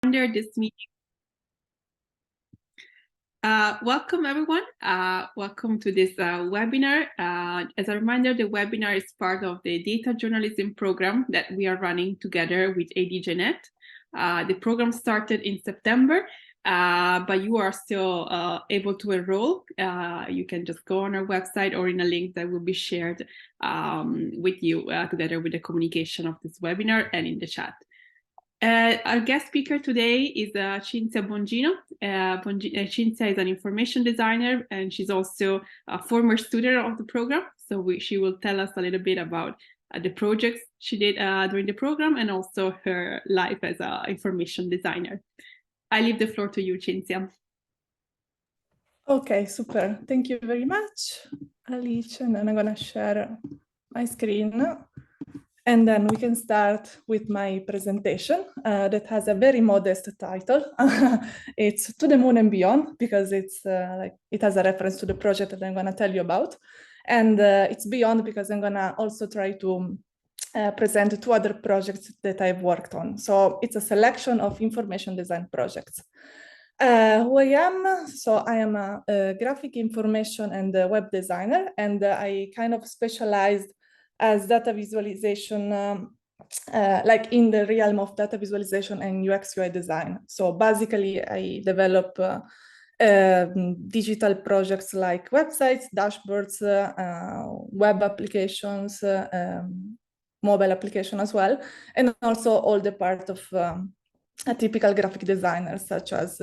Under this meeting. Welcome everyone. Welcome to this webinar. As a reminder, the webinar is part of the data journalism program that we are running together with EDJNET. The program started in September, but you are still able to enroll. You can just go on our website or in a link that will be shared with you together with the communication of this webinar and in the chat. Our guest speaker today is Cinzia Bongino. Cinzia is an information designer, and she's also a former student of the program. So she will tell us a little bit about the projects she did during the program and also her life as an information designer. I leave the floor to you, Cinzia. Okay, super. Thank you very much, Alice. And then I'm going to share my screen. And then we can start with my presentation that has a very modest title. It's To the Moon and Beyond, because it's it has a reference to the project that I'm going to tell you about. And it's beyond because I'm going to also try to present two other projects that I've worked on. So it's a selection of information design projects. Who I am? So I am a graphic information and web designer, and I kind of specialized as data visualization, like in the realm of data visualization and UX UI design. So basically, I develop digital projects like websites, dashboards, web applications, mobile application as well, and also all the part of a typical graphic designer, such as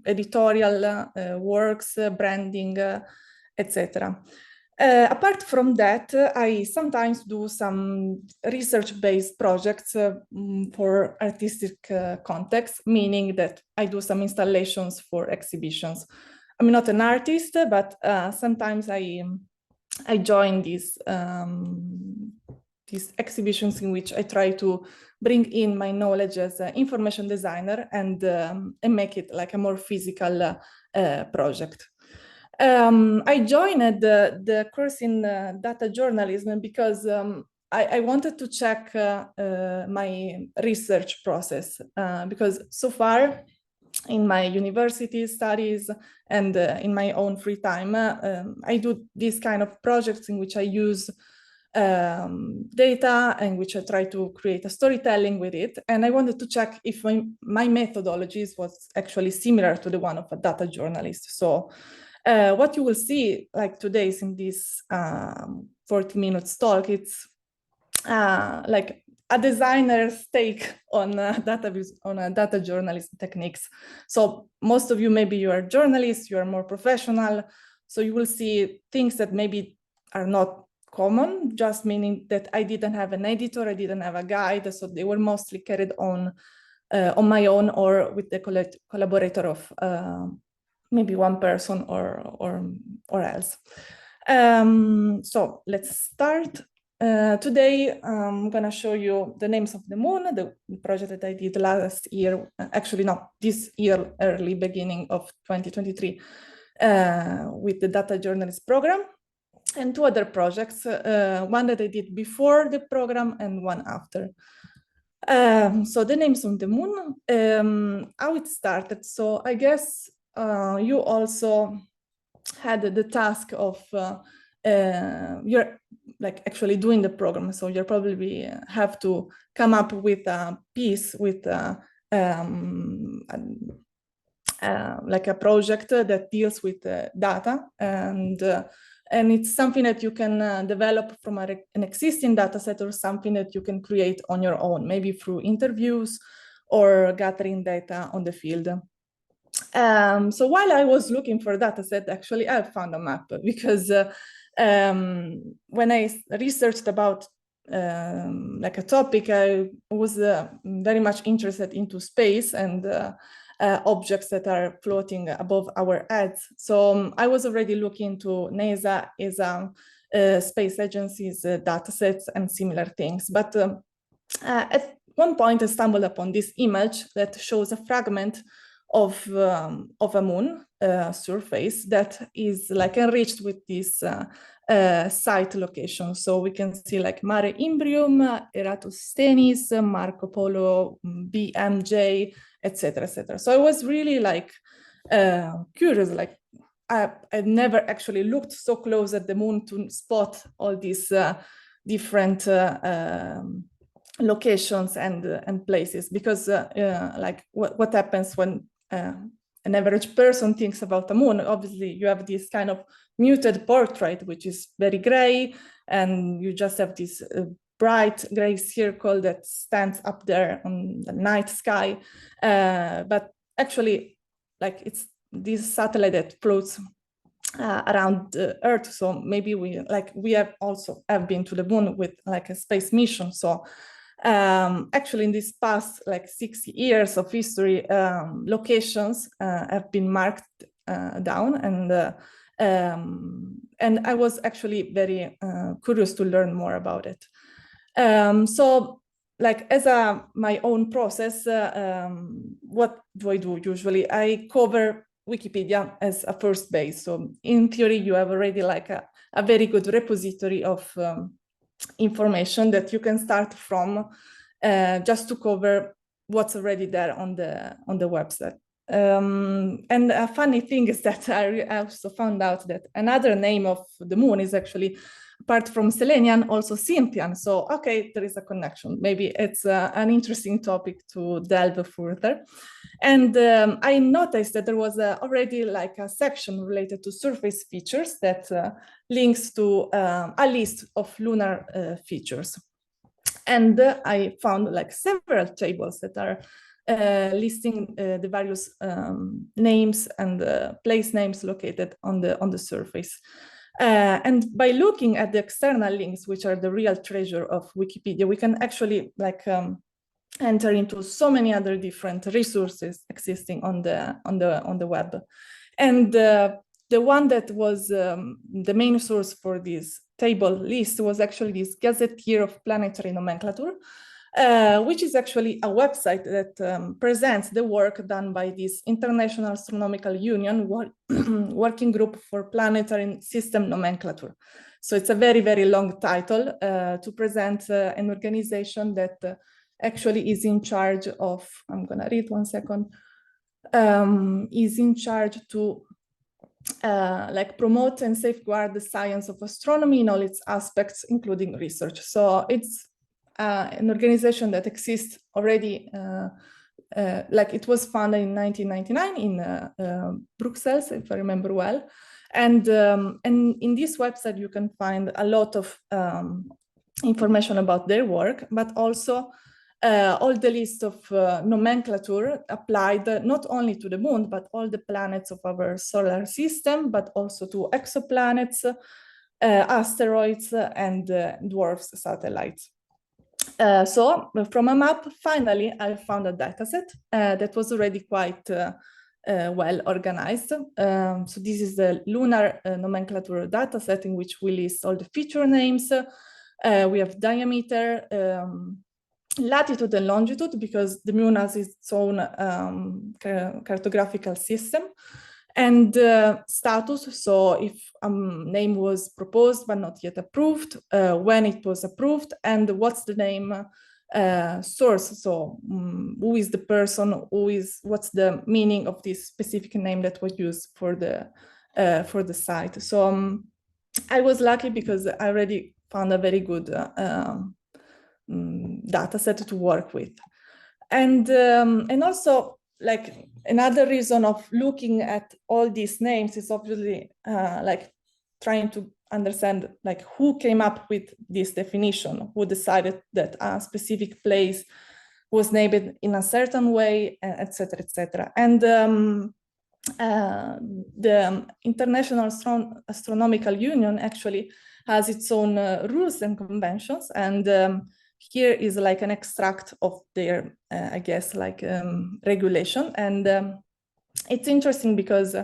editorial works, branding, etc. Apart from that, I sometimes do some research-based projects for artistic context, meaning that I do some installations for exhibitions. I'm not an artist, but sometimes I join these exhibitions in which I try to bring in my knowledge as an information designer and make it like a more physical project. I joined the course in data journalism because I wanted to check my research process because so far in my university studies and in my own free time, I do these kind of projects in which I use data and which I try to create a storytelling with it. And I wanted to check if my methodologies was actually similar to the one of a data journalist. So what you will see like today in this 40-minute talk, it's like a designer's take on data journalism techniques. So most of you, maybe you are journalists, you are more professional. So you will see things that maybe are not common, just meaning that I didn't have an editor, I didn't have a guide. So they were mostly carried on my own or with the collaborator of maybe one person or else. So let's start. Today, I'm going to show you the names of the moon, the project that I did last year, actually not this year, early beginning of 2023, with the data journalist program, and two other projects, one that I did before the program and one after. So the names on the moon, how it started. So I guess you also had the task of you're like actually doing the program. So you probably have to come up with a piece with like a project that deals with data, and it's something that you can develop from an existing data set or something that you can create on your own, maybe through interviews or gathering data on the field. So while I was looking for a data set, actually I found a map because when I researched about like a topic, I was very much interested into space and objects that are floating above our heads. So I was already looking to NASA, ESA, space agencies, data sets and similar things. But at one point I stumbled upon this image that shows a fragment of a moon surface that is like enriched with this site location. So we can see like Mare Imbrium, Eratosthenes, Marco Polo, BMJ, etc., etc. So I was really like curious, like I never actually looked so close at the moon to spot all these different locations and places, because like what happens when an average person thinks about the moon? Obviously, you have this kind of muted portrait, which is very gray, and you just have this bright gray circle that stands up there on the night sky. But actually, like it's this satellite that floats around the Earth. So maybe we have also been to the moon with like a space mission. So actually, in this past like 60 years of history, locations have been marked down, and I was actually very curious to learn more about it. So, like as my own process, what do I do usually? I cover Wikipedia as a first base. So in theory, you have already like a very good repository of information that you can start from, just to cover what's already there on the website. And a funny thing is that I also found out that another name of the moon is actually, apart from Selenian, also Cynthian. So, okay, there is a connection. Maybe it's an interesting topic to delve further. And I noticed that there was already like a section related to surface features that links to a list of lunar features. And I found like several tables that are listing the various names and place names located on the surface. And by looking at the external links, which are the real treasure of Wikipedia, we can actually like enter into so many other different resources existing on the web. And the one that was the main source for this table list was actually this Gazetteer of Planetary Nomenclature, which is actually a website that presents the work done by this International Astronomical Union working group for planetary system nomenclature. So it's a very, very long title to present an organization that actually is in charge of, I'm gonna read 1 second, is in charge to like promote and safeguard the science of astronomy in all its aspects, including research. So it's an organization that exists already, like it was founded in 1999 in Brussels, if I remember well. And in this website, you can find a lot of information about their work, but also all the list of nomenclature applied not only to the moon, but all the planets of our solar system, but also to exoplanets, asteroids, and dwarf satellites. So from a map, finally, I found a dataset that was already quite well organized. So this is the lunar nomenclature dataset in which we list all the feature names. We have diameter, latitude and longitude, because the moon has its own cartographical system, and status. So if a name was proposed but not yet approved, when it was approved, and what's the name source. So who is the person, what's the meaning of this specific name that was used for the site. So I was lucky because I already found a very good data set to work with. And also, like, another reason of looking at all these names is obviously like trying to understand like who came up with this definition, who decided that a specific place was named in a certain way, etc., etc. And the International Astronomical Union actually has its own rules and conventions, and here is like an extract of their, I guess, like regulation. And it's interesting because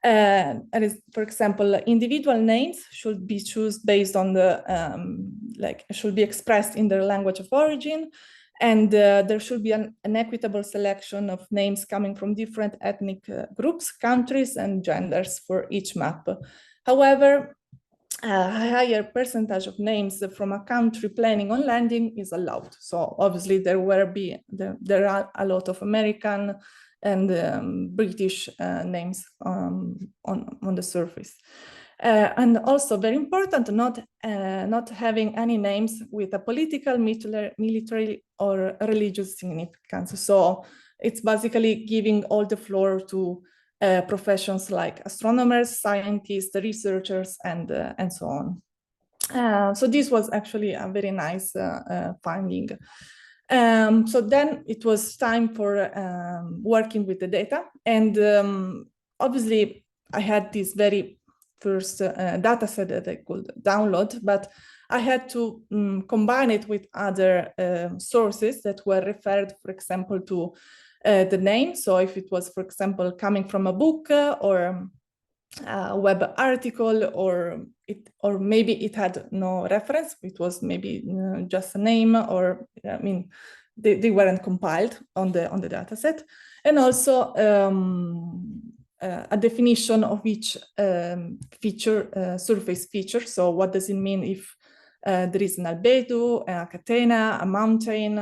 for example, individual names should be chosen based on the, should be expressed in their language of origin. And there should be an equitable selection of names coming from different ethnic groups, countries, and genders for each map. However, a higher percentage of names from a country planning on landing is allowed. So obviously there are a lot of American and British names on the surface. And also very important, not having any names with a political, military or religious significance. So it's basically giving all the floor to professions like astronomers, scientists, researchers, and so on. So this was actually a very nice finding. So then it was time for working with the data. And obviously I had this very first data set that I could download, but I had to combine it with other sources that were referred, for example, to the name. So if it was, for example, coming from a book or a web article, or maybe it had no reference, it was maybe just a name, or I mean, they weren't compiled on the data set. And also a definition of each feature, surface feature. So what does it mean if there is an albedo, a catena, a mountain,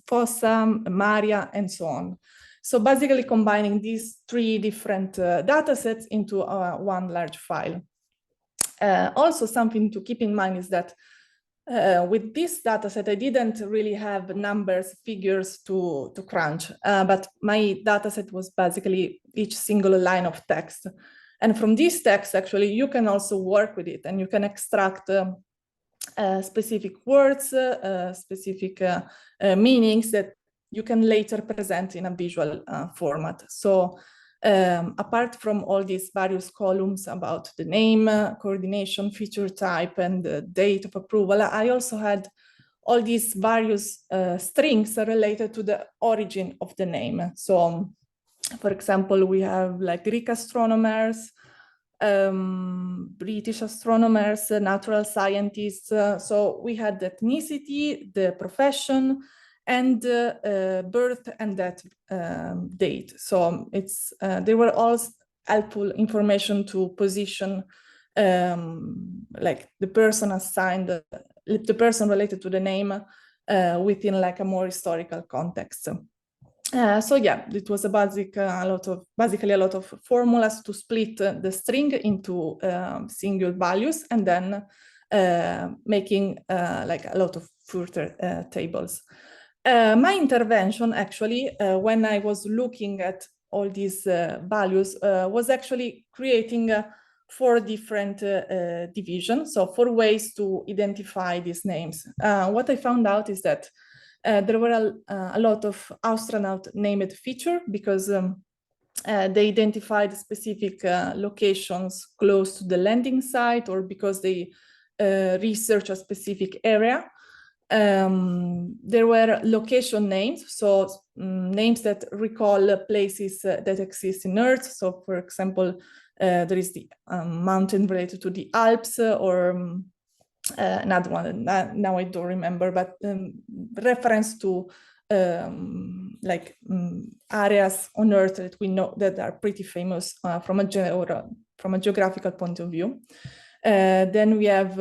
fossa, a maria, and so on. So basically combining these three different data sets into one large file. Also something to keep in mind is that with this data set, I didn't really have numbers, figures to crunch, but my data set was basically each single line of text. And from this text, actually, you can also work with it, and you can extract specific words, specific meanings that you can later present in a visual format. So apart from all these various columns about the name, coordination, feature type, and the date of approval, I also had all these various strings related to the origin of the name. So for example, we have like Greek astronomers, British astronomers, natural scientists. So we had the ethnicity, the profession, and birth and death date. So it's they were all helpful information to position like the person assigned, the person related to the name within like a more historical context. So yeah, it was basically a lot of formulas to split the string into single values, and then making like a lot of further tables. My intervention actually, when I was looking at all these values, was actually creating 4 different divisions, so 4 ways to identify these names. What I found out is that there were a lot of astronaut named feature because they identified specific locations close to the landing site, or because they research a specific area. There were location names, so names that recall places that exist in Earth. So for example, there is the mountain related to the Alps, or another one, now I don't remember, but reference to areas on Earth that we know that are pretty famous from a geographical point of view. Then we have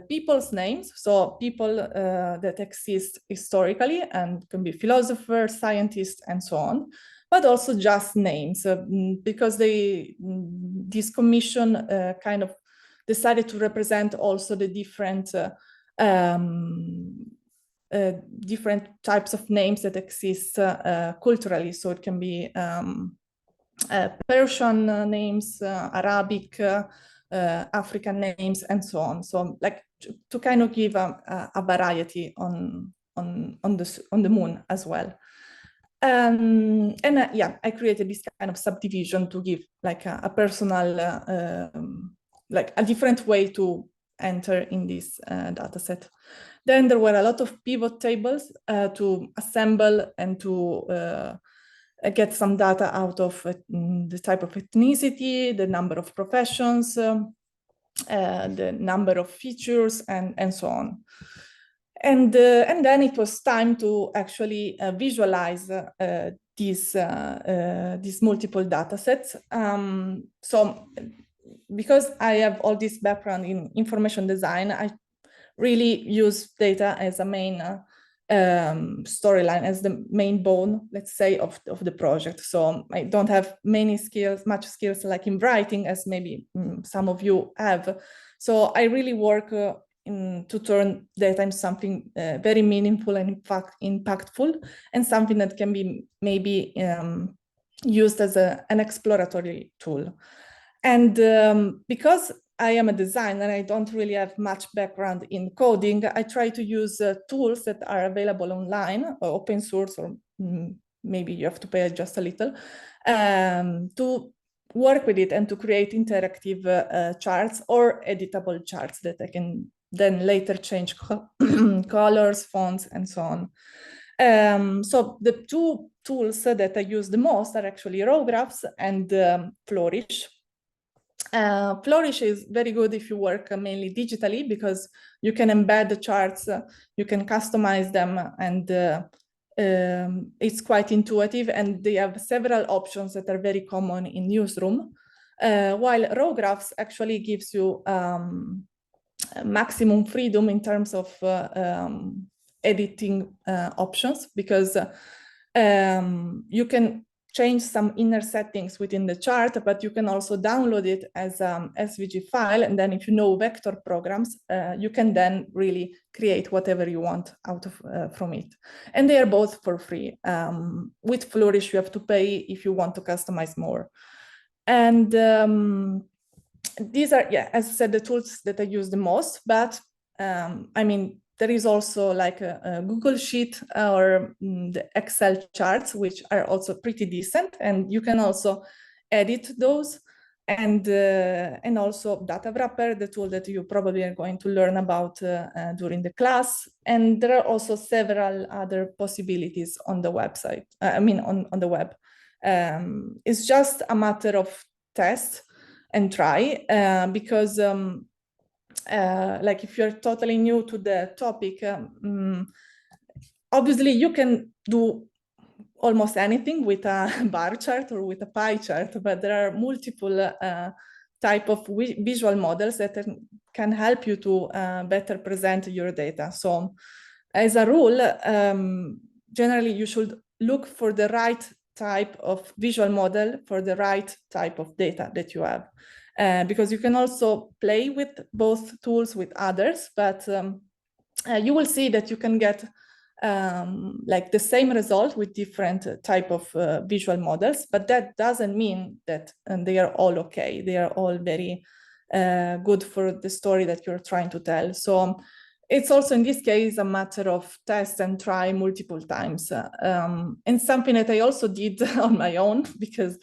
people's names, so people that exist historically and can be philosophers, scientists, and so on, but also just names, because this commission kind of decided to represent also the different different types of names that exist culturally. So it can be Persian names, Arabic, African names, and so on. So like to kind of give a variety on the moon as well. Yeah, I created this kind of subdivision to give like a personal, like a different way to enter in this data set. Then there were a lot of pivot tables to assemble and to get some data out of the type of ethnicity, the number of professions, the number of features, and so on. And then it was time to actually visualize these multiple data sets. So because I have all this background in information design, I really use data as a main storyline, as the main bone, let's say, of the project. So I don't have much skills like in writing, as maybe some of you have. So I really work to turn data into something very meaningful and impactful, and something that can be maybe used as an exploratory tool. And because I am a designer, I don't really have much background in coding, I try to use tools that are available online, or open source, or maybe you have to pay just a little, to work with it and to create interactive charts or editable charts that I can then later change colors, fonts, and so on. So the two tools that I use the most are actually row graphs and Flourish. Flourish is very good if you work mainly digitally, because you can embed the charts, you can customize them, and it's quite intuitive, and they have several options that are very common in Newsroom, while row graphs actually gives you maximum freedom in terms of editing options, because you can change some inner settings within the chart, but you can also download it as an SVG file. And then if you know vector programs, you can then really create whatever you want out of from it. And they are both for free. With Flourish, you have to pay if you want to customize more. And these are, yeah, as I said, the tools that I use the most, but I mean, there is also like a Google Sheet or the Excel charts, which are also pretty decent, and you can also edit those. And also Data Wrapper, the tool that you probably are going to learn about during the class. And there are also several other possibilities on the website, on the web. It's just a matter of test and try, because like if you're totally new to the topic, obviously you can do almost anything with a bar chart or with a pie chart, but there are multiple type of visual models that can help you to better present your data. So as a rule, generally you should look for the right type of visual model for the right type of data that you have. Because you can also play with both tools with others, but you will see that you can get like the same result with different type of visual models, but that doesn't mean that they are all okay. They are all very good for the story that you're trying to tell. So it's also in this case a matter of test and try multiple times. And something that I also did on my own, because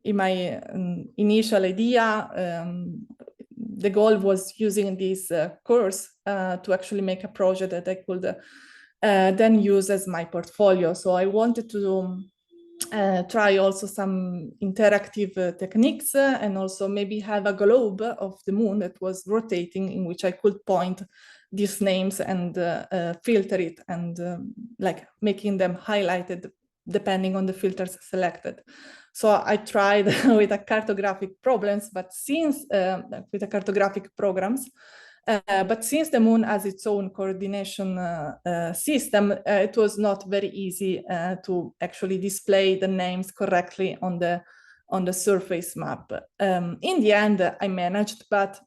in my initial idea, the goal was using this course to actually make a project that I could then use as my portfolio. So I wanted to try also some interactive techniques, and also maybe have a globe of the moon that was rotating, in which I could point these names and filter it, and like making them highlighted depending on the filters selected. So I tried with a cartographic problems, but since with a cartographic programs, but since the moon has its own coordination system, it was not very easy to actually display the names correctly on the surface map. In the end, I managed, but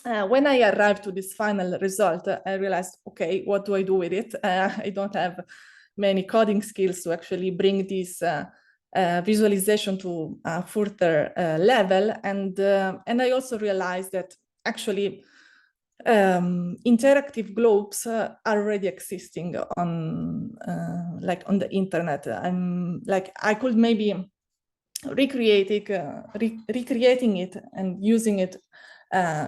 when I arrived to this final result, I realized, okay, what do I do with it? I don't have many coding skills to actually bring this visualization to a further level. And I also realized that actually interactive globes are already existing on like on the internet. I could maybe recreating it and using it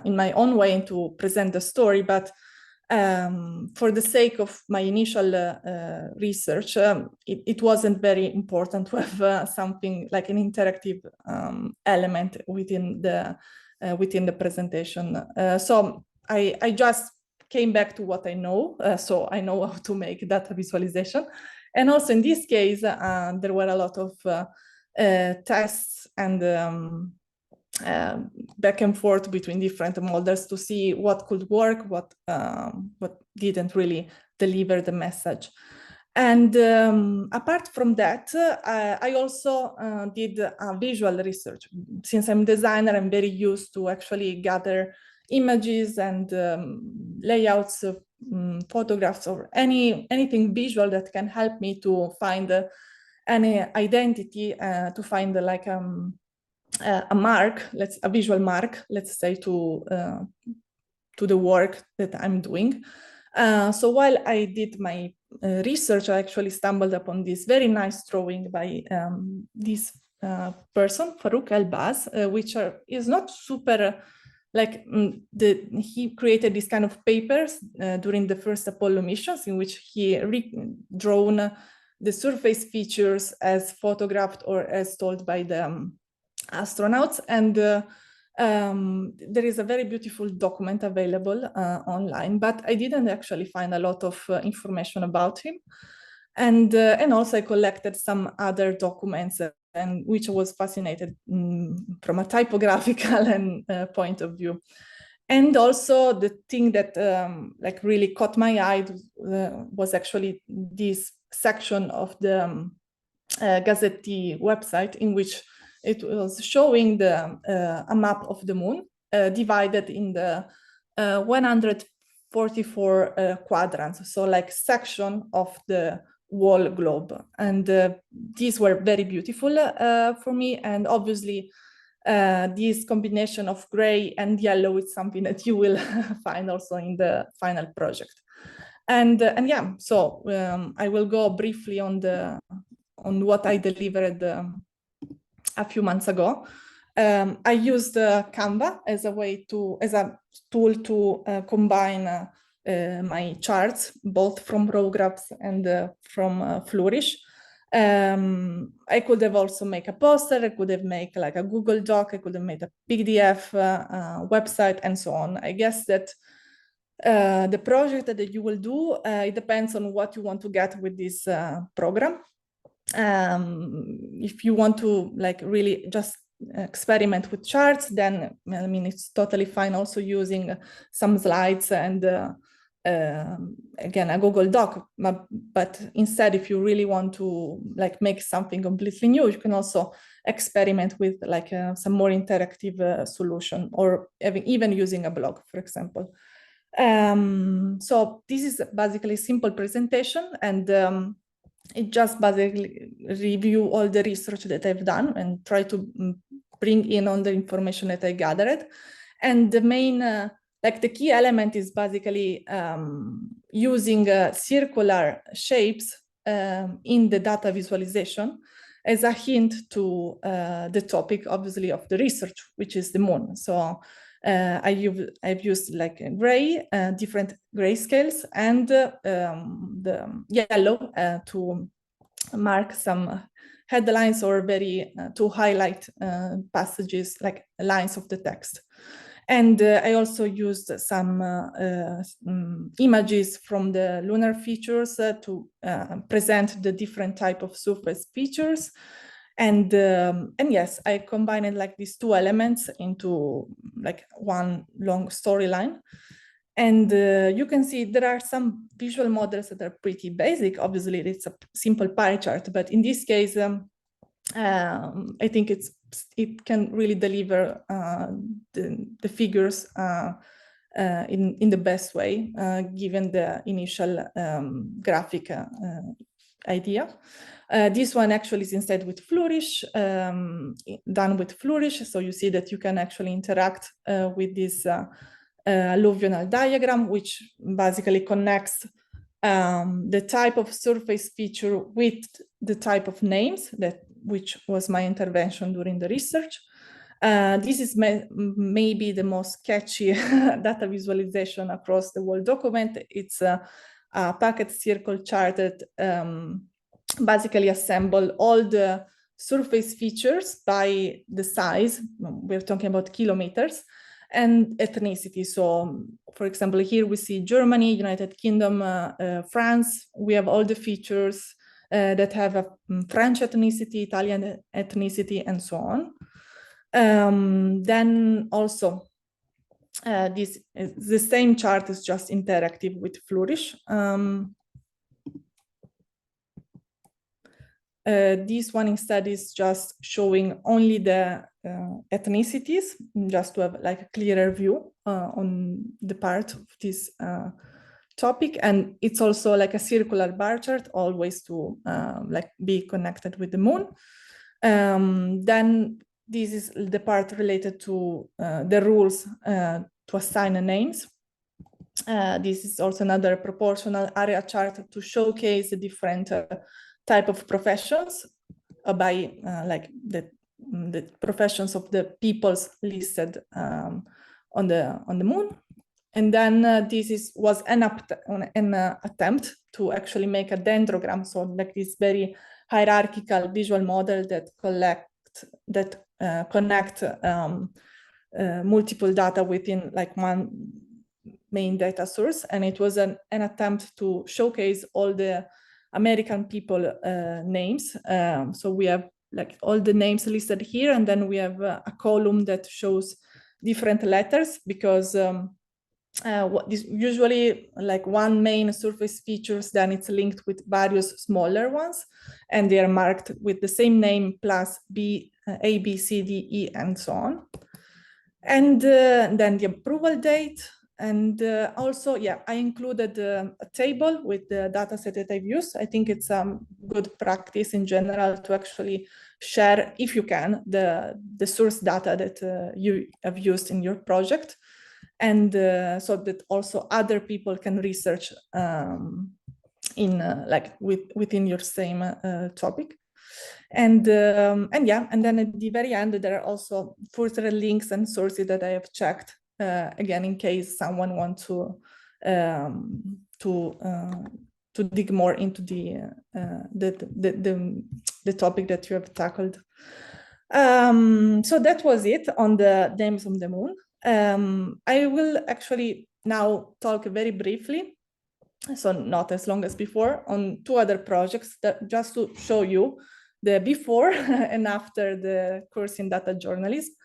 in my own way to present the story, but for the sake of my initial research, it wasn't very important to have something like an interactive element within the presentation. So I just came back to what I know. So I know how to make data visualization. And also in this case, there were a lot of tests and back and forth between different models to see what could work, what didn't really deliver the message. And apart from that, I also did visual research. Since I'm a designer, I'm very used to actually gather images and layouts of photographs or anything visual that can help me to find any identity, to find like a mark, a visual mark, let's say, to the work that I'm doing. So while I did my research, I actually stumbled upon this very nice drawing by this person, Farouk Elbaz, which is not super like he created this kind of papers during the first Apollo missions, in which he drawn the surface features as photographed or as told by the astronauts. And there is a very beautiful document available online, but I didn't actually find a lot of information about him. And also I collected some other documents, and which I was fascinated from a typographical and point of view. And also the thing that like really caught my eye was actually this section of the Gazzetti website, in which it was showing a map of the moon divided in the 144 quadrants, so like section of the whole globe. And these were very beautiful for me. And obviously, this combination of gray and yellow is something that you will find also in the final project. And yeah, so I will go briefly on what I delivered a few months ago. I used Canva as a tool to combine my charts, both from raw graphs and from Flourish. I could have also made a poster, I could have made like a Google Doc, I could have made a PDF website, and so on. I guess that the project that you will do, it depends on what you want to get with this program. If you want to like really just experiment with charts, then I mean, it's totally fine also using some slides and again, a Google Doc. But instead, if you really want to like make something completely new, you can also experiment with like some more interactive solution, or even using a blog, for example. So this is basically a simple presentation, and it just basically review all the research that I've done and try to bring in all the information that I gathered. And the main, like the key element is basically using circular shapes in the data visualization as a hint to the topic, obviously, of the research, which is the moon. So I've used like gray, different gray scales, and the yellow to mark some headlines, or to highlight passages, like lines of the text. And I also used some images from the lunar features to present the different type of surface features. And yes, I combined like these two elements into like one long storyline. And you can see there are some visual models that are pretty basic. Obviously, it's a simple pie chart, but in this case, I think it can really deliver the figures in the best way, given the initial graphic idea. This one actually is instead with Flourish, done with Flourish. So you see that you can actually interact with this alluvional diagram, which basically connects the type of surface feature with the type of names, which was my intervention during the research. This is maybe the most catchy data visualization across the whole document. It's a packet circle chart that basically assemble all the surface features by the size. We're talking about kilometers, and ethnicity. So, for example, here we see Germany, United Kingdom, France. We have all the features that have a French ethnicity, Italian ethnicity, and so on. Then also, the same chart is just interactive with Flourish. This one instead is just showing only the ethnicities, just to have like a clearer view on the part of this topic. And it's also like a circular bar chart, always to like be connected with the moon. Then this is the part related to the rules to assign names. This is also another proportional area chart to showcase the different type of professions by like the professions of the peoples listed on the moon. And then this was an attempt to actually make a dendrogram, so like this very hierarchical visual model that connect multiple data within like one main data source. And it was an attempt to showcase all the American people names. So we have like all the names listed here, and then we have a column that shows different letters, because what this usually like one main surface features, then it's linked with various smaller ones, and they are marked with the same name plus A, B, C, D, E, and so on. And then the approval date. And also, yeah, I included a table with the data set that I've used. I think it's good practice in general to actually share, if you can, the source data that you have used in your project. And so that also other people can research in like within your same topic. And yeah, and then at the very end, there are also further links and sources that I have checked, again, in case someone wants to dig more into the topic that you have tackled. So that was it on the names of the moon. I will actually now talk very briefly, so not as long as before, on two other projects, that just to show you the before and after the course in data journalism.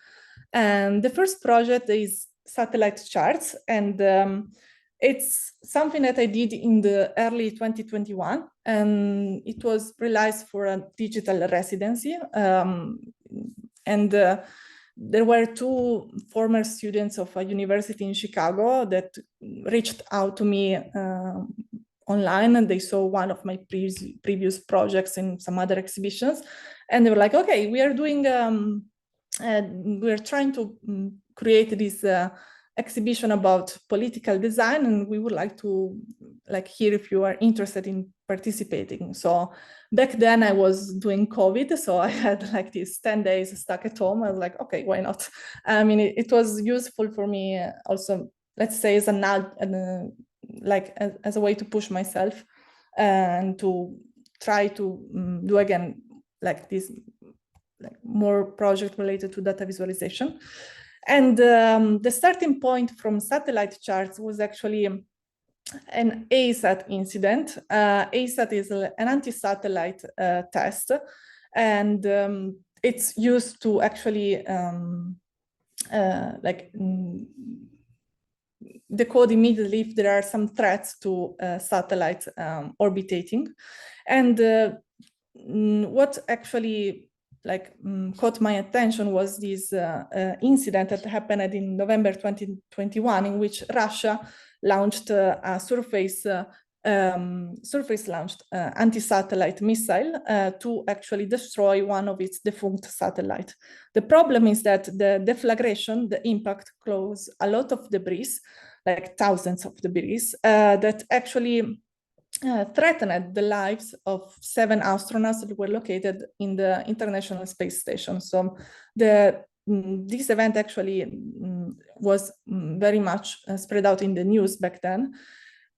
And the first project is satellite charts, and it's something that I did in the early 2021, and it was realized for a digital residency. And there were two former students of a university in Chicago that reached out to me online, and they saw one of my previous projects in some other exhibitions, and they were like, okay, we are doing, we're trying to create this exhibition about political design, and we would like to hear if you are interested in participating. So back then I was doing COVID, so I had like these 10 days stuck at home. I was like, okay, why not? I mean, it was useful for me also, let's say, as a as a way to push myself and to try to do again like this more project related to data visualization. And the starting point from satellite charts was actually an ASAT incident. ASAT is an anti-satellite test, and it's used to actually decode immediately if there are some threats to satellites orbitating. And what actually caught my attention was this incident that happened in November 2021, in which Russia launched a surface-launched anti-satellite missile to actually destroy one of its defunct satellites. The problem is that the deflagration, the impact, caused a lot of debris, like thousands of debris, that actually threatened the lives of 7 astronauts that were located in the International Space Station. So this event actually was very much spread out in the news back then.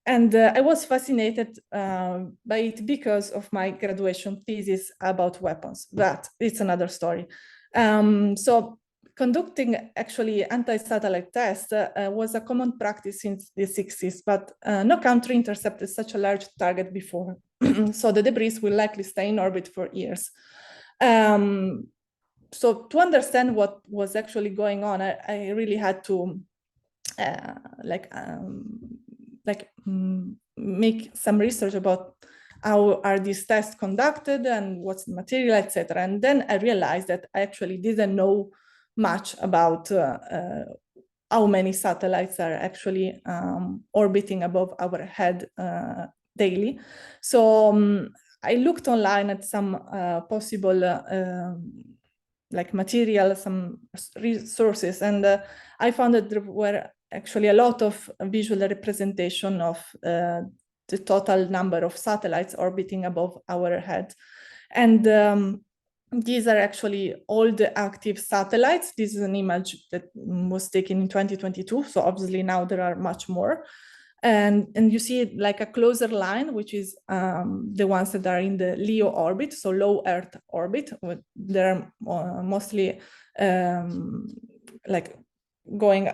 And I was fascinated by it because of my graduation thesis about weapons, but it's another story. So conducting actually anti-satellite tests was a common practice since the 60s, but no country intercepted such a large target before. So the debris will likely stay in orbit for years. so to understand what was actually going on, I really had to make some research about how are these tests conducted and what's the material, etc. And then I realized that I actually didn't know much about how many satellites are actually orbiting above our head daily. So I looked online at some possible like material, some resources, and I found that there were actually a lot of visual representation of the total number of satellites orbiting above our head. And these are actually all the active satellites. This is an image that was taken in 2022. So obviously now there are much more. And you see like a closer line, which is the ones that are in the LEO orbit, so low Earth orbit. They're mostly like going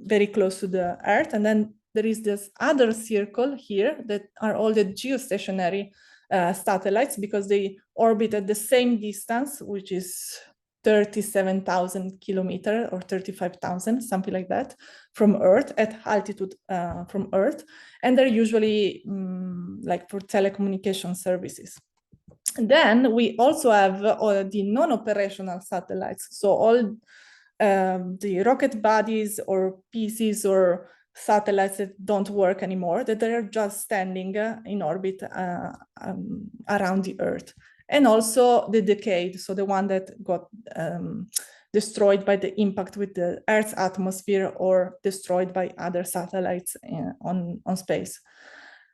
very close to the Earth. And then there is this other circle here that are all the geostationary satellites, because they orbit at the same distance, which is 37,000 kilometers or 35,000, something like that, from Earth, at altitude from Earth. And they're usually like for telecommunication services. And then we also have the non-operational satellites. So all the rocket bodies or pieces or satellites that don't work anymore, that they're just standing in orbit around the Earth. And also the decayed, so the one that got destroyed by the impact with the Earth's atmosphere or destroyed by other satellites on space.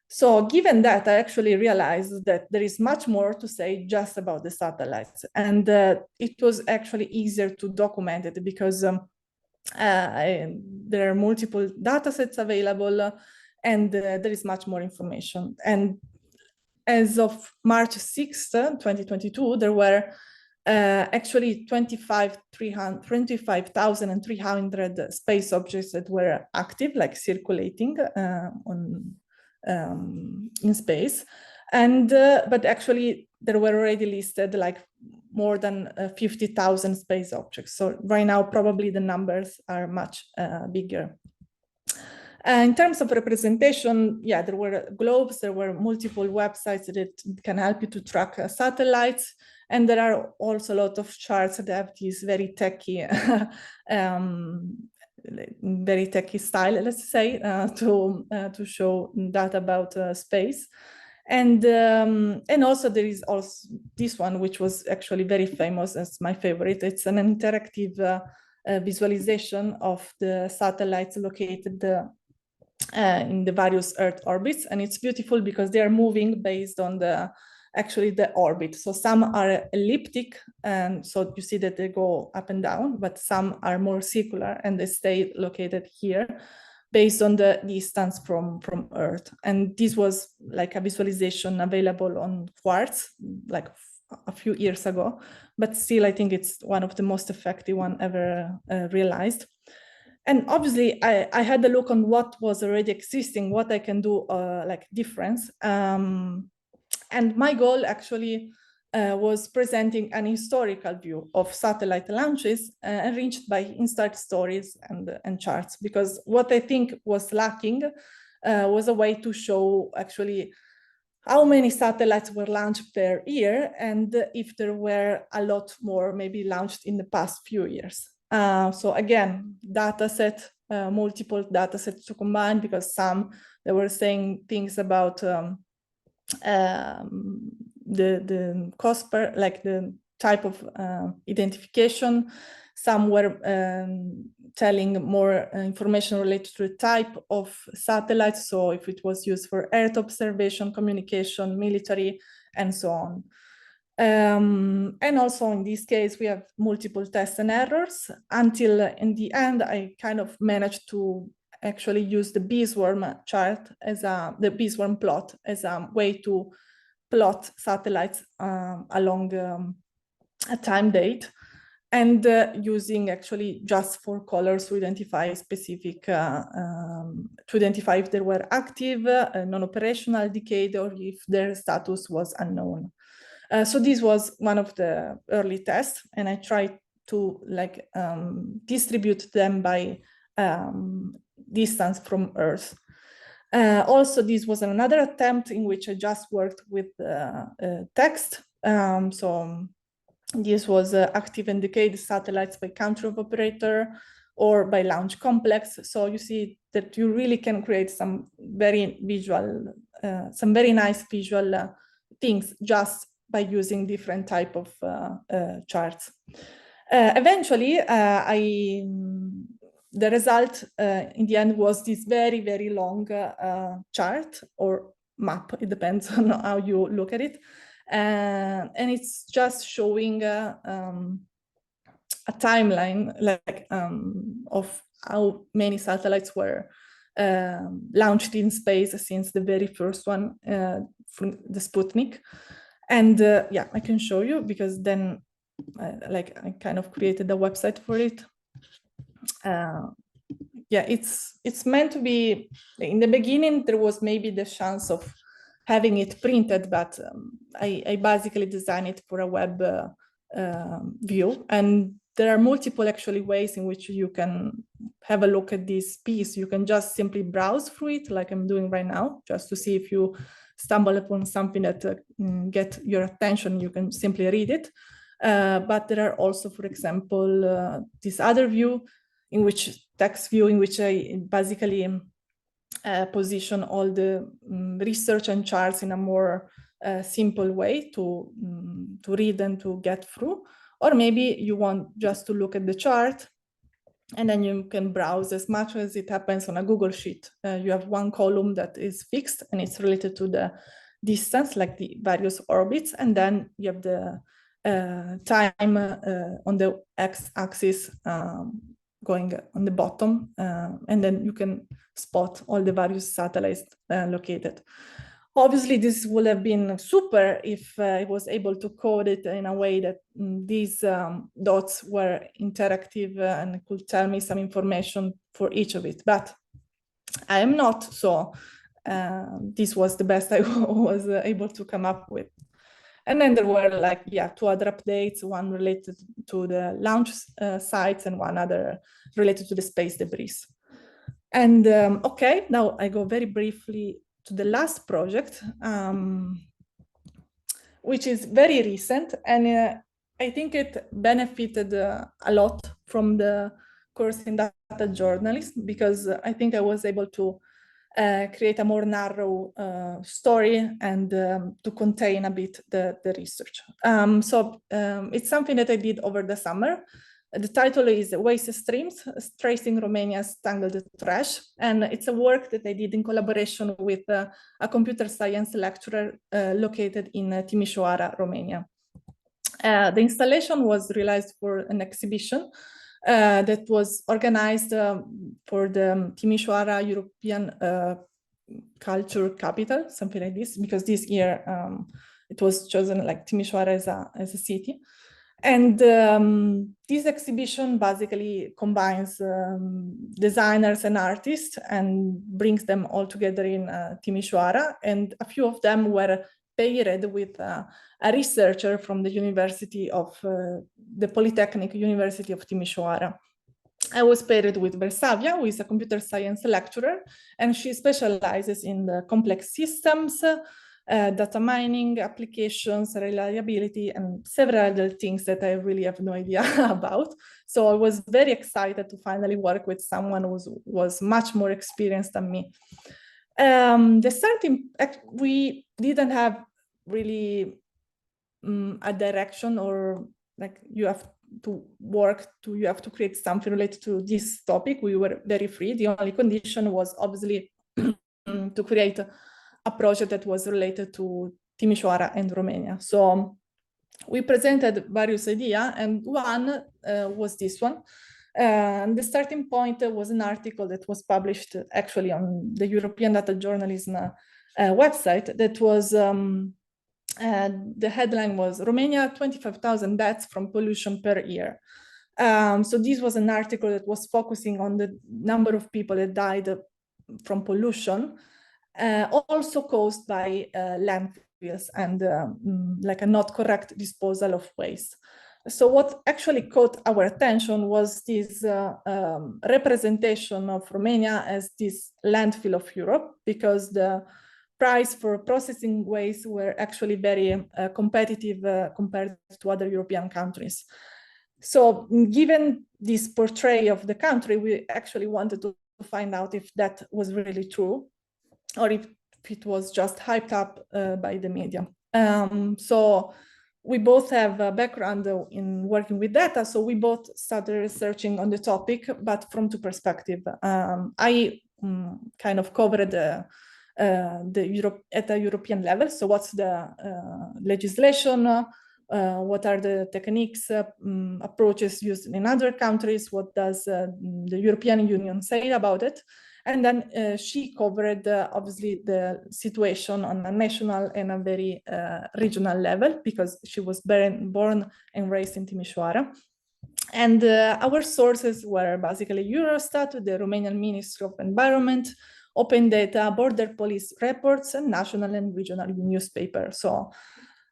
So given that, I actually realized that there is much more to say just about the satellites. And it was actually easier to document it because there are multiple data sets available and there is much more information. And as of March 6th, 2022, there were actually 25,300 space objects that were active, like circulating in space. And but actually there were already listed like more than 50,000 space objects. So right now, probably the numbers are much bigger. In terms of representation, yeah, there were globes, there were multiple websites that can help you to track satellites. And there are also a lot of charts that have this very techy, style, let's say, to show data about space. And also there is also this one, which was actually very famous, as my favorite. It's an interactive visualization of the satellites located in the various Earth orbits. And it's beautiful because they are moving based on the orbit. So some are elliptic, and so you see that they go up and down, but some are more circular and they stay located here based on the distance from Earth. And this was like a visualization available on Quartz like a few years ago, but still I think it's one of the most effective one ever realized. And obviously I had a look on what was already existing, what I can do like difference. And my goal actually was presenting an historical view of satellite launches enriched by inside stories and charts, because what I think was lacking was a way to show actually how many satellites were launched per year, and if there were a lot more maybe launched in the past few years. So again, multiple data sets to combine, because some they were saying things about the cost per, like the type of identification. Some were telling more information related to the type of satellites, so if it was used for Earth observation, communication, military, and so on. And also in this case, we have multiple tests and errors until in the end, I kind of managed to actually use the beesworm chart as the beesworm plot as a way to plot satellites along a time date, and using actually just 4 colors to identify specific, to identify if they were active, non-operational, decayed, or if their status was unknown. So this was one of the early tests, and I tried to like distribute them by distance from Earth. Also, this was another attempt in which I just worked with text. So this was active and decayed satellites by country of operator or by launch complex. So you see that you really can create some very visual, some very nice visual things just by using different type of charts. Eventually, the result in the end was this very, very long chart or map. It depends on how you look at it. And it's just showing a timeline like of how many satellites were launched in space since the very first one from the Sputnik. And yeah, I can show you because then I kind of created a website for it. Yeah, it's meant to be, in the beginning, there was maybe the chance of having it printed, but I basically designed it for a web view. And there are multiple actually ways in which you can have a look at this piece. You can just simply browse through it like I'm doing right now, just to see if you stumble upon something that get your attention, you can simply read it. But there are also, for example, this other view, in which text view, in which I basically position all the research and charts in a more simple way to read and to get through. Or maybe you want just to look at the chart and then you can browse as much as it happens on a Google Sheet. You have one column that is fixed and it's related to the distance, like the various orbits, and then you have the time on the x-axis going on the bottom, and then you can spot all the various satellites located. Obviously, this would have been super if I was able to code it in a way that these dots were interactive and could tell me some information for each of it, but I am not, so this was the best I was able to come up with. And then there were like, yeah, 2 other updates, one related to the launch sites and one other related to the space debris. And okay, now I go very briefly to the last project, which is very recent. And I think it benefited a lot from the course in data journalism, because I think I was able to create a more narrow story and to contain a bit the research. So it's something that I did over the summer. The title is Waste Streams, Tracing Romania's Tangled Trash. And it's a work that I did in collaboration with a computer science lecturer located in Timișoara, Romania. The installation was realized for an exhibition that was organized for the Timișoara European Culture Capital, something like this, because this year it was chosen like Timișoara as a city. And this exhibition basically combines designers and artists and brings them all together in Timișoara. And a few of them were paired with a researcher from the University of the Polytechnic University of Timișoara. I was paired with Versavia, who is a computer science lecturer, and she specializes in the complex systems, data mining, applications, reliability, and several other things that I really have no idea about. So I was very excited to finally work with someone who was much more experienced than me. We didn't have really a direction, or like you have to create something related to this topic. We were very free. The only condition was obviously to create a project that was related to Timișoara and Romania. So we presented various ideas, and one was this one. The starting point was an article that was published actually on the European Data Journalism website. That was the headline was Romania, 25,000 deaths from pollution per year. So this was an article that was focusing on the number of people that died from pollution, also caused by landfills and like a not correct disposal of waste. So what actually caught our attention was this representation of Romania as this landfill of Europe, because the price for processing waste were actually very competitive compared to other European countries. So given this portray of the country, we actually wanted to find out if that was really true, or if it was just hyped up by the media. So we both have a background in working with data, so we both started researching on the topic, but from two perspectives. I kind of covered at the European level. So what's the legislation? What are the techniques, approaches used in other countries? What does the European Union say about it? And then she covered, obviously, the situation on a national and a very regional level, because she was born and raised in Timișoara. And our sources were basically Eurostat, the Romanian Ministry of Environment, Open Data, Border Police reports, and national and regional newspapers. So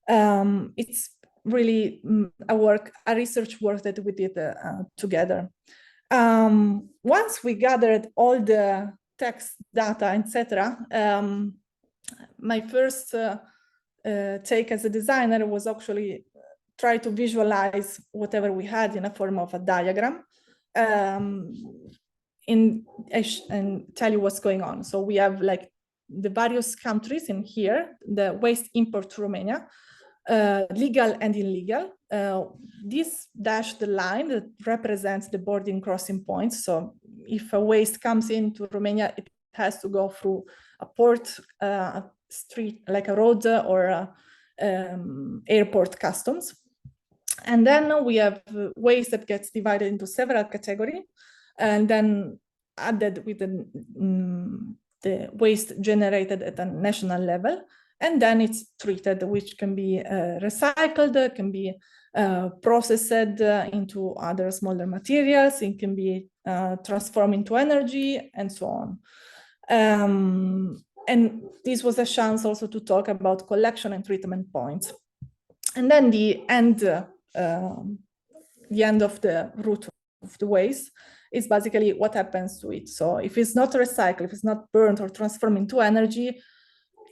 it's really a research work that we did together. Once we gathered all the text, data, etc., my first take as a designer was actually try to visualize whatever we had in a form of a diagram and tell you what's going on. So we have like the various countries in here, the waste import to Romania, legal and illegal. This dashed line that represents the boarding crossing points. So if a waste comes into Romania, it has to go through a port, a street, like a road, or airport customs. And then we have waste that gets divided into several categories, and then added with the waste generated at a national level. And then it's treated, which can be recycled, can be processed into other smaller materials, it can be transformed into energy, and so on. And this was a chance also to talk about collection and treatment points. And then the end of the route of the waste is basically what happens to it. So if it's not recycled, if it's not burned or transformed into energy,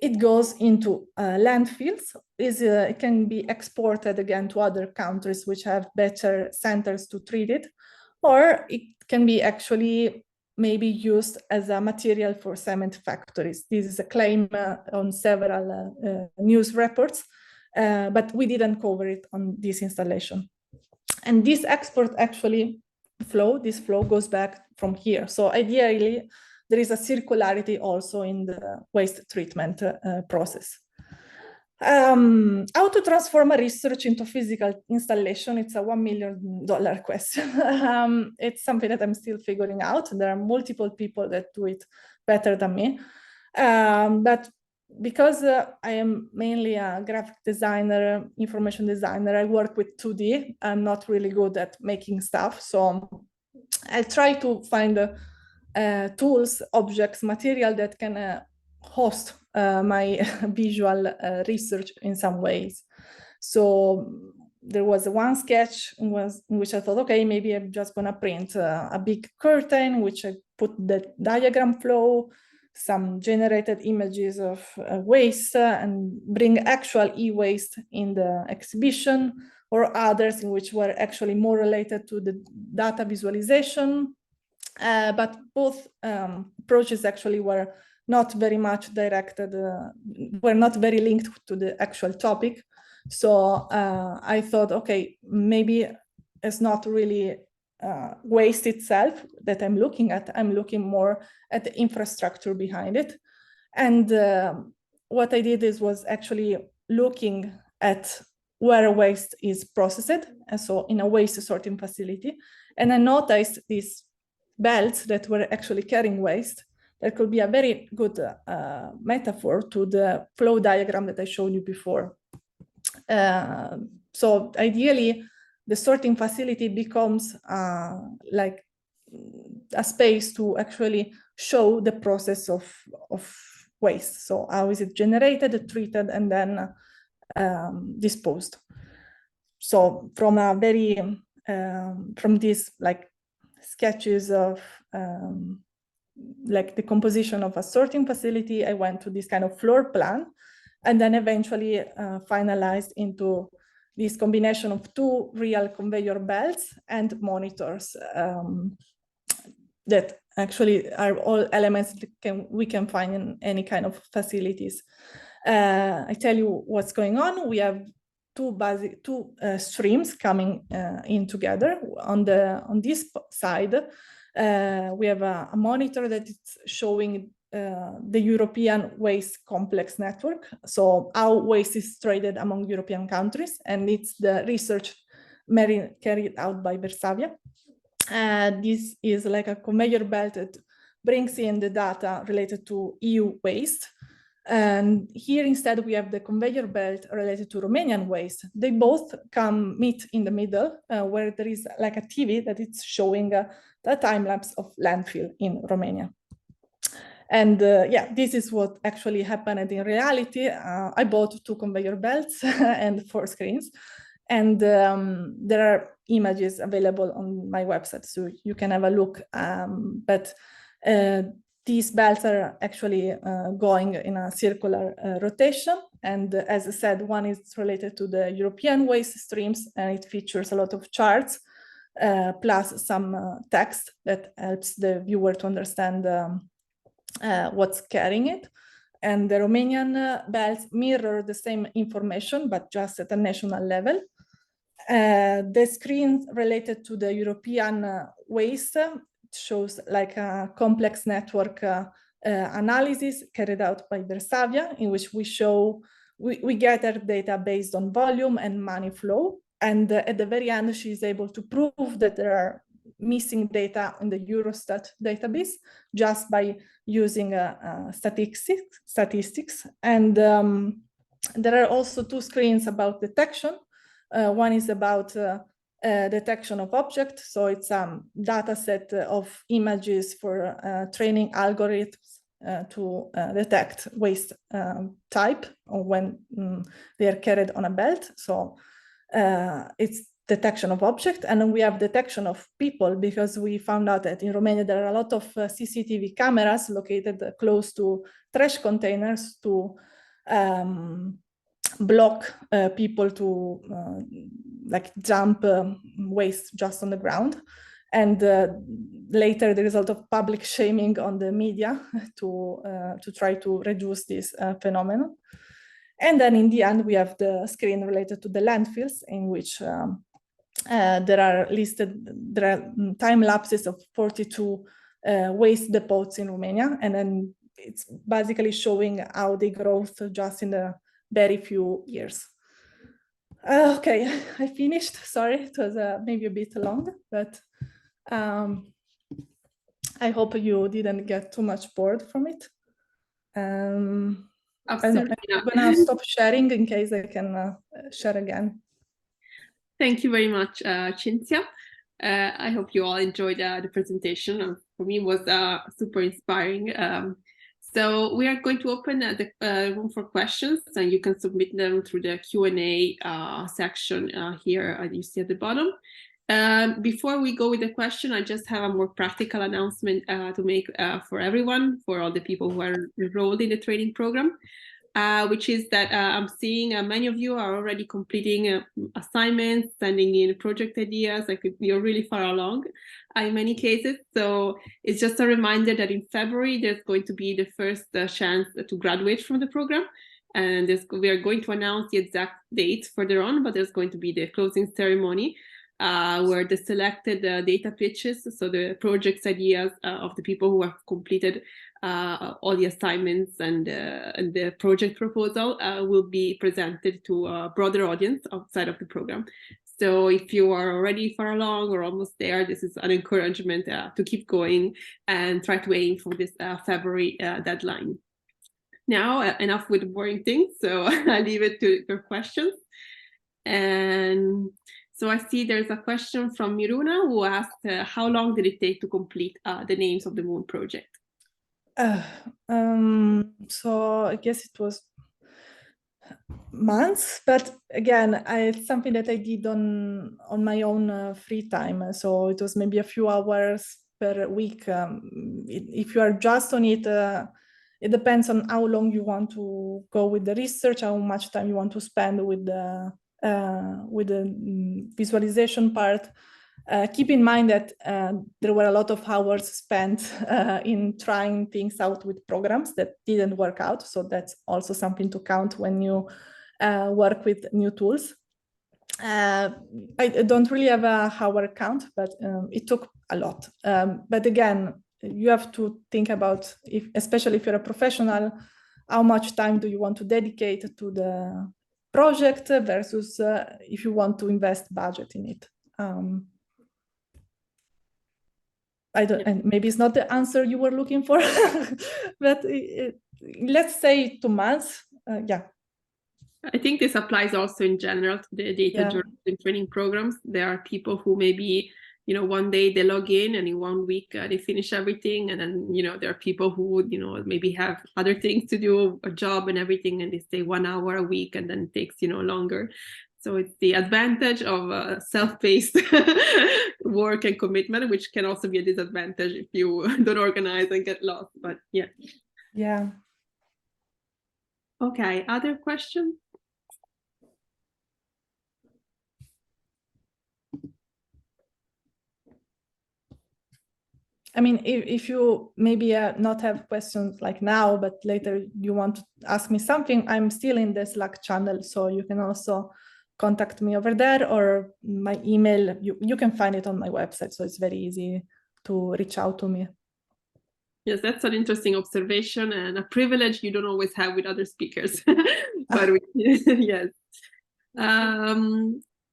it goes into landfills. It can be exported again to other countries which have better centers to treat it, or it can be actually maybe used as a material for cement factories. This is a claim on several news reports, but we didn't cover it on this installation. And this export actually this flow goes back from here. So ideally, there is a circularity also in the waste treatment process. How to transform a research into physical installation? It's a $1 million question. It's something that I'm still figuring out. There are multiple people that do it better than me. But because I am mainly a graphic designer, information designer, I work with 2D. I'm not really good at making stuff. So I try to find tools, objects, material that can host my visual research in some ways. So there was one sketch in which I thought, okay, maybe I'm just gonna print a big curtain, in which I put the diagram flow, some generated images of waste, and bring actual e-waste in the exhibition, or others in which were actually more related to the data visualization. But both approaches actually were not very much directed, were not very linked to the actual topic. So I thought, okay, maybe it's not really waste itself that I'm looking at. I'm looking more at the infrastructure behind it. And what I did was actually looking at where waste is processed, and so in a waste sorting facility. And I noticed these belts that were actually carrying waste. That could be a very good metaphor to the flow diagram that I showed you before. So ideally, the sorting facility becomes like a space to actually show the process of waste. So how is it generated, treated, and then disposed. So from a very, from these like sketches of like the composition of a sorting facility, I went to this kind of floor plan, and then eventually finalized into this combination of two real conveyor belts and monitors that actually are all elements that we can find in any kind of facilities. I tell you what's going on. We have two streams coming in together. On this side, we have a monitor that is showing the European waste complex network. So how waste is traded among European countries, and it's the research carried out by Versavia. This is like a conveyor belt that brings in the data related to EU waste. And here instead we have the conveyor belt related to Romanian waste. They both meet in the middle where there is like a TV that is showing the time lapse of landfill in Romania. And yeah, this is what actually happened in reality. I bought two conveyor belts and 4 screens. And there are images available on my website, so you can have a look. But these belts are actually going in a circular rotation. And as I said, one is related to the European waste streams, and it features a lot of charts, plus some text that helps the viewer to understand what's carrying it. And the Romanian belts mirror the same information, but just at a national level. The screen related to the European waste shows like a complex network analysis carried out by Versavia, in which we gather data based on volume and money flow. And at the very end, she's able to prove that there are missing data in the Eurostat database just by using statistics. And there are also 2 screens about detection. One is about detection of objects. So it's a data set of images for training algorithms to detect waste type when they are carried on a belt. So it's detection of object. And then we have detection of people, because we found out that in Romania there are a lot of CCTV cameras located close to trash containers to block people to like dump waste just on the ground. And later there is a lot of public shaming on the media to try to reduce this phenomenon. And then in the end, we have the screen related to the landfills, in which there are time lapses of 42 waste depots in Romania. And then it's basically showing how they grow just in the very few years. Okay, I finished. Sorry, it was maybe a bit long, but I hope you didn't get too much bored from it. Absolutely. I'm gonna stop sharing in case I can share again. Thank you very much, Cinzia. I hope you all enjoyed the presentation. For me, it was super inspiring. So we are going to open the room for questions, and you can submit them through the Q&A section here you see at the bottom. Before we go with the question, I just have a more practical announcement to make for everyone, for all the people who are enrolled in the training program, which is that I'm seeing many of you are already completing assignments, sending in project ideas. Like you're really far along in many cases. So it's just a reminder that in February, there's going to be the first chance to graduate from the program. And we are going to announce the exact date further on, but there's going to be the closing ceremony where the selected data pitches, so the project's ideas of the people who have completed all the assignments and the project proposal will be presented to a broader audience outside of the program. So if you are already far along or almost there, this is an encouragement to keep going and try to aim for this February deadline. Now, enough with the boring things, so I'll leave it to your questions. And so I see there's a question from Miruna who asked, how long did it take to complete the Names of the Moon project? So I guess it was months, but again, it's something that I did on my own free time. So it was maybe a few hours per week. If you are just on it, it depends on how long you want to go with the research, how much time you want to spend with the visualization part. Keep in mind that there were a lot of hours spent in trying things out with programs that didn't work out. So that's also something to count when you work with new tools. I don't really have a hour count, but it took a lot. But again, you have to think about, especially if you're a professional, how much time do you want to dedicate to the project versus if you want to invest budget in it. I don't, and maybe it's not the answer you were looking for, but let's say 2 months. Yeah. I think this applies also in general to the data journalism training programs. There are people who maybe, one day they log in and in 1 week they finish everything. And then, there are people who, maybe have other things to do, a job and everything, and they stay 1 hour a week and then it takes, longer. So it's the advantage of self-paced work and commitment, which can also be a disadvantage if you don't organize and get lost. But yeah. Yeah. Okay, other questions? I mean, if you maybe not have questions like now, but later you want to ask me something, I'm still in the Slack channel, so you can also contact me over there, or my email, you can find it on my website, so it's very easy to reach out to me. Yes, that's an interesting observation and a privilege you don't always have with other speakers. But yes.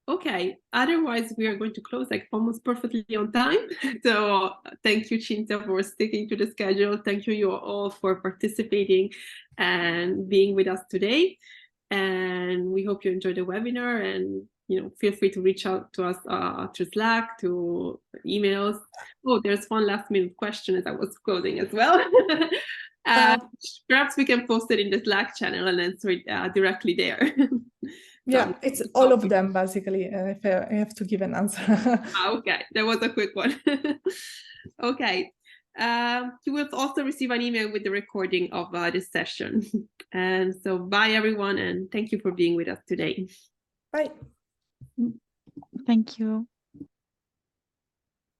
Okay, otherwise we are going to close like almost perfectly on time. So thank you, Cinzia, for sticking to the schedule. Thank you all for participating and being with us today. And we hope you enjoyed the webinar, and feel free to reach out to us through Slack, to emails. Oh, there's one last minute question as I was closing as well. Perhaps we can post it in the Slack channel and answer it directly there. Yeah, it's all of them, basically, if I have to give an answer. Okay, that was a quick one. Okay. You will also receive an email with the recording of this session. And so bye, everyone, and thank you for being with us today. Bye. Thank you.